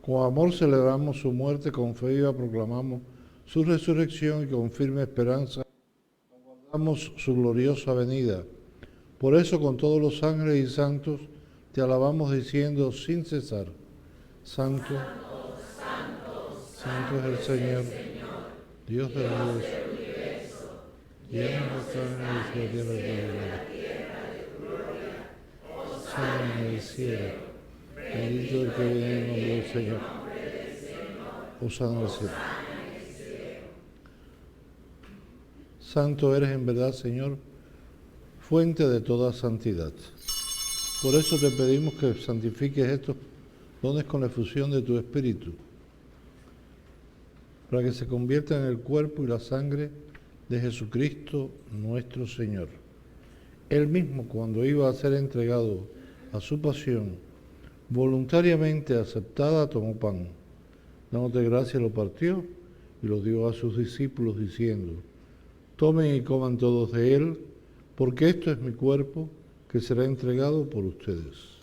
Con amor celebramos su muerte, con fe viva proclamamos su resurrección y con firme esperanza aguardamos su gloriosa venida. Por eso con todos los ángeles y santos te alabamos diciendo sin cesar: Santo, Santo es el Señor, Dios del universo. Llena de tierra de gloria, Osana en el cielo, bendito el que viene en nombre del Señor, Osana en el cielo. Santo eres en verdad, Señor, fuente de toda santidad. Por eso te pedimos que santifiques estos dones con la efusión de tu Espíritu, para que se conviertan en el cuerpo y la sangre de Jesucristo nuestro Señor. Él mismo, cuando iba a ser entregado a su pasión, voluntariamente aceptada, tomó pan, dándote gracias, lo partió y lo dio a sus discípulos, diciendo: tomen y coman todos de él, porque esto es mi cuerpo, que será entregado por ustedes.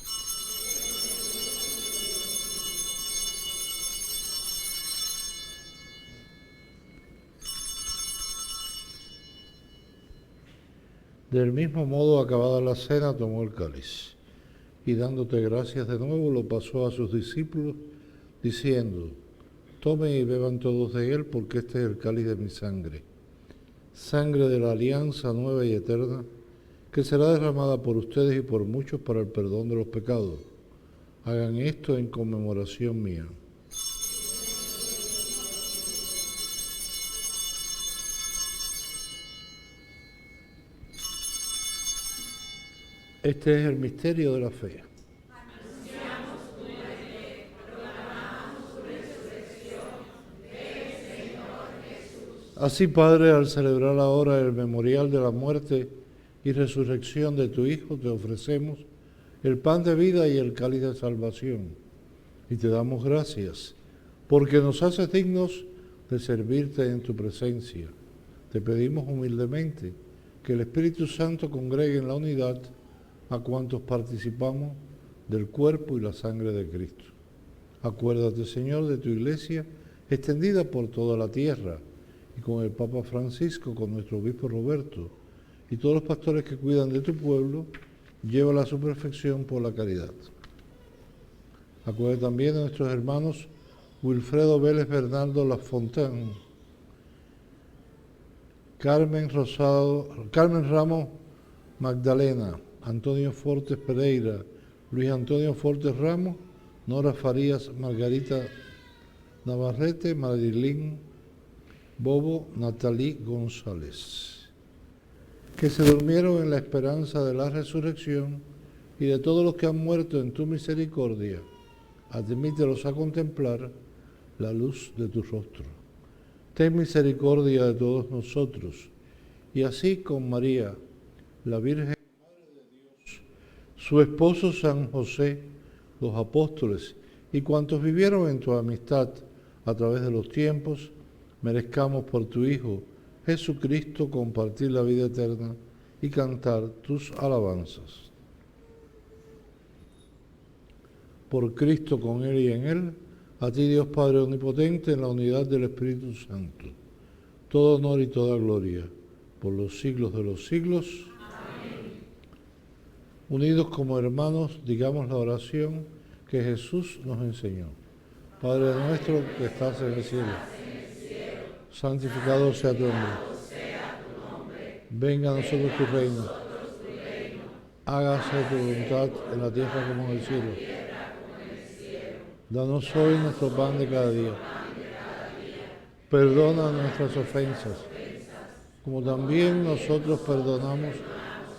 Del mismo modo, acabada la cena, tomó el cáliz y dándote gracias de nuevo, lo pasó a sus discípulos, diciendo: tomen y beban todos de él, porque este es el cáliz de mi sangre, sangre de la alianza nueva y eterna, que será derramada por ustedes y por muchos para el perdón de los pecados. Hagan esto en conmemoración mía. Este es el misterio de la fe. Anunciamos tu muerte, proclamamos tu resurrección. Ven, Señor Jesús. Así, Padre, al celebrar ahora el memorial de la muerte y resurrección de tu Hijo, te ofrecemos el pan de vida y el cáliz de salvación. Y te damos gracias, porque nos haces dignos de servirte en tu presencia. Te pedimos humildemente que el Espíritu Santo congregue en la unidad a cuantos participamos del cuerpo y la sangre de Cristo. Acuérdate, Señor, de tu iglesia extendida por toda la tierra, y con el Papa Francisco, con nuestro obispo Roberto, y todos los pastores que cuidan de tu pueblo, llévala a su perfección por la caridad. Acuérdate también de nuestros hermanos Wilfredo Vélez Bernardo Lafontaine, Carmen Ramos Magdalena, Antonio Fortes Pereira, Luis Antonio Fortes Ramos, Nora Farías, Margarita Navarrete, Marilyn Bobo, Natalí González, que se durmieron en la esperanza de la resurrección, y de todos los que han muerto en tu misericordia, admítelos a contemplar la luz de tu rostro. Ten misericordia de todos nosotros, y así con María, la Virgen su esposo San José, los apóstoles y cuantos vivieron en tu amistad a través de los tiempos, merezcamos por tu Hijo Jesucristo compartir la vida eterna y cantar tus alabanzas. Por Cristo, con Él y en Él, a ti Dios Padre Omnipotente, en la unidad del Espíritu Santo, todo honor y toda gloria, por los siglos de los siglos. Amén. Unidos como hermanos, digamos la oración que Jesús nos enseñó. Padre nuestro que estás en el cielo, santificado sea tu nombre. Venga a nosotros tu reino. Hágase tu voluntad en la tierra como en el cielo. Danos hoy nuestro pan de cada día. Perdona nuestras ofensas, como también nosotros perdonamos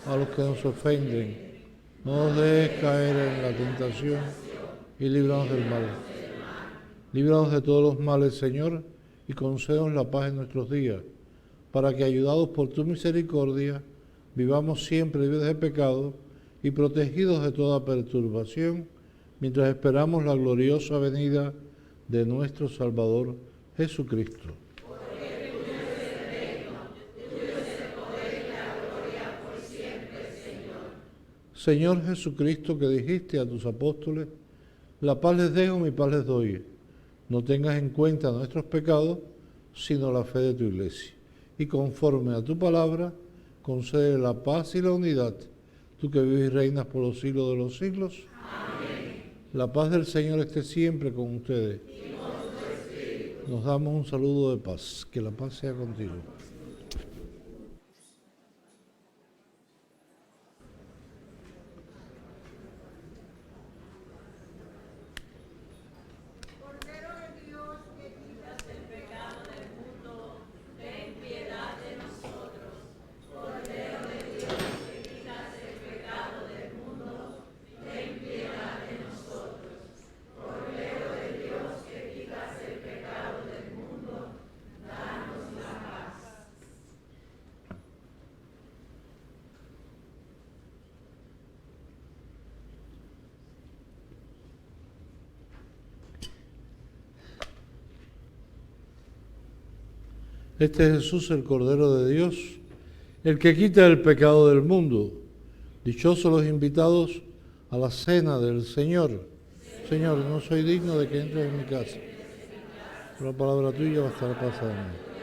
a los que nos ofenden. No nos dejes caer en la tentación y líbranos del mal. Líbranos de todos los males, Señor, y concédenos la paz en nuestros días, para que, ayudados por tu misericordia, vivamos siempre libres de pecado y protegidos de toda perturbación, mientras esperamos la gloriosa venida de nuestro Salvador Jesucristo. Porque tuyo es el reino, tuyo es el poder y la gloria por siempre, Señor. Señor Jesucristo, que dijiste a tus apóstoles, la paz les dejo, mi paz les doy. No tengas en cuenta nuestros pecados, sino la fe de tu iglesia. Y conforme a tu palabra, concede la paz y la unidad, tú que vives y reinas por los siglos de los siglos. Amén. La paz del Señor esté siempre con ustedes. Y con tu espíritu. Nos damos un saludo de paz. Que la paz sea contigo. Este es Jesús, el Cordero de Dios, el que quita el pecado del mundo. Dichosos los invitados a la cena del Señor. Señor, no soy digno de que entres en mi casa, pero la palabra tuya bastará para sanarme.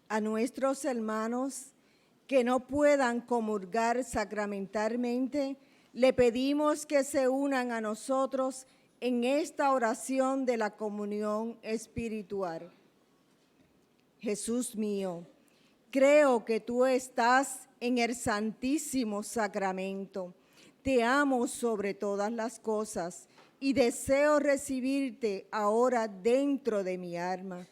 A nuestros hermanos que no puedan comulgar sacramentalmente, le pedimos que se unan a nosotros en esta oración de la comunión espiritual. Jesús mío, creo que tú estás en el Santísimo Sacramento. Te amo sobre todas las cosas y deseo recibirte ahora dentro de mi alma.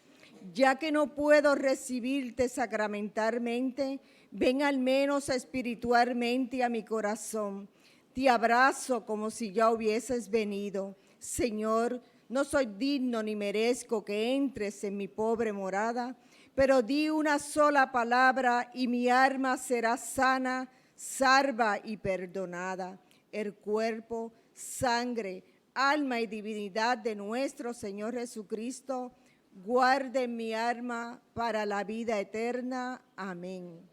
Ya que no puedo recibirte sacramentalmente, ven al menos espiritualmente a mi corazón. Te abrazo como si ya hubieses venido. Señor, no soy digno ni merezco que entres en mi pobre morada, pero di una sola palabra y mi alma será sana, salva y perdonada. El cuerpo, sangre, alma y divinidad de nuestro Señor Jesucristo, guarde mi alma para la vida eterna. Amén.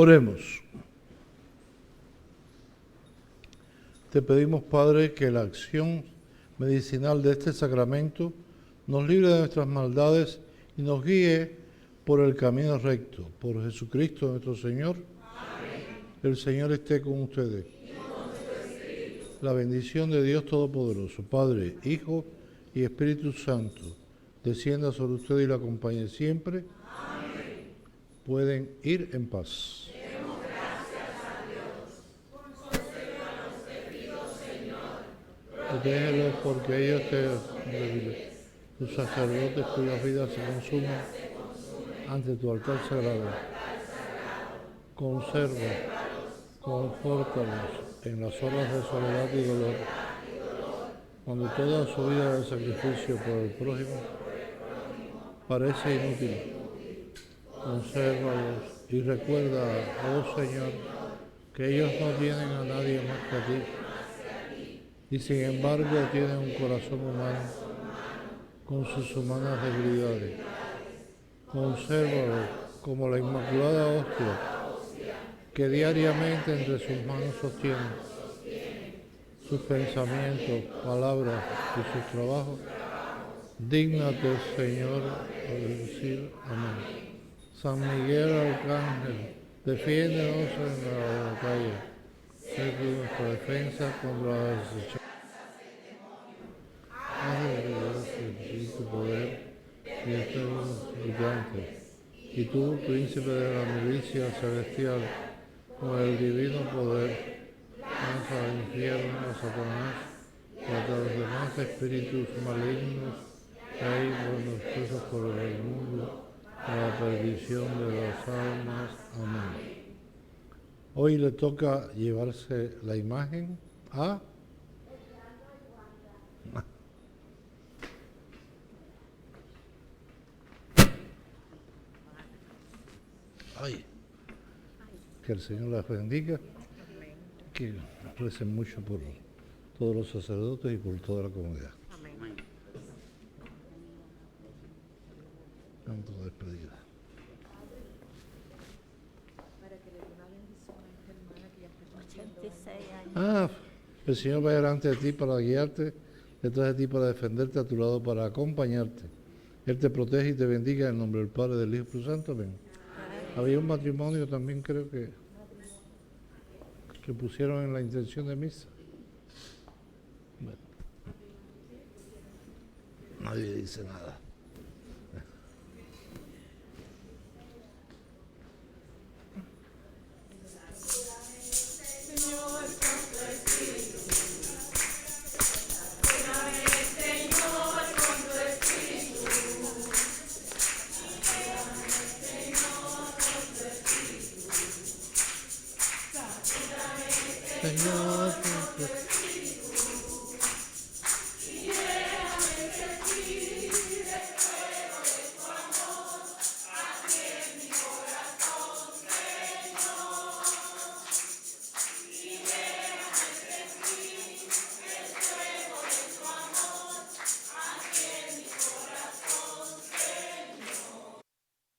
Oremos. Te pedimos, Padre, que la acción medicinal de este sacramento nos libre de nuestras maldades y nos guíe por el camino recto. Por Jesucristo nuestro Señor. Amén. El Señor esté con ustedes. Y con tu espíritu. La bendición de Dios Todopoderoso, Padre, Hijo y Espíritu Santo, descienda sobre ustedes y la acompañe siempre. Amén. Pueden ir en paz. Demos gracias a Dios. Concédenos, te pido, Señor. Protégelos porque ellos te débiles, tus sacerdotes cuyas vidas se consumen ante tu altar sagrado. Conserva, confórtalos en las horas de soledad y dolor, cuando toda su vida de sacrificio por el prójimo parece inútil. Consérvalos y recuerda, oh Señor, que ellos no tienen a nadie más que a ti, y sin embargo tienen un corazón humano con sus humanas debilidades. Consérvalos como la Inmaculada Hostia, que diariamente entre sus manos sostiene sus pensamientos, palabras y sus trabajos. Dígnate, Señor, a decir amén. San Miguel Arcángel, defiéndenos en la batalla. Sé tú nuestra defensa contra la desechación. Padre de Dios, y tu poder y eternos brillantes. Y tú, príncipe de la milicia celestial, con el divino poder, lanza al infierno a Satanás y a los demás espíritus malignos que hay dispersos por el mundo, a la perdición de las almas. Amén. Hoy le toca llevarse la imagen a... Ay, que el Señor las bendiga, que recen mucho por todos los sacerdotes y por toda la comunidad. Amén. Canto de despedida. Para que le dé una bendición a esta hermana que ya está cumpliendo 86 años. Ah, el Señor va delante de ti para guiarte, detrás de ti para defenderte, a tu lado para acompañarte. Él te protege y te bendiga en el nombre del Padre, del Hijo y del Espíritu Santo. Amén. Había un matrimonio también, creo que pusieron en la intención de misa. Bueno, nadie dice nada. Señor,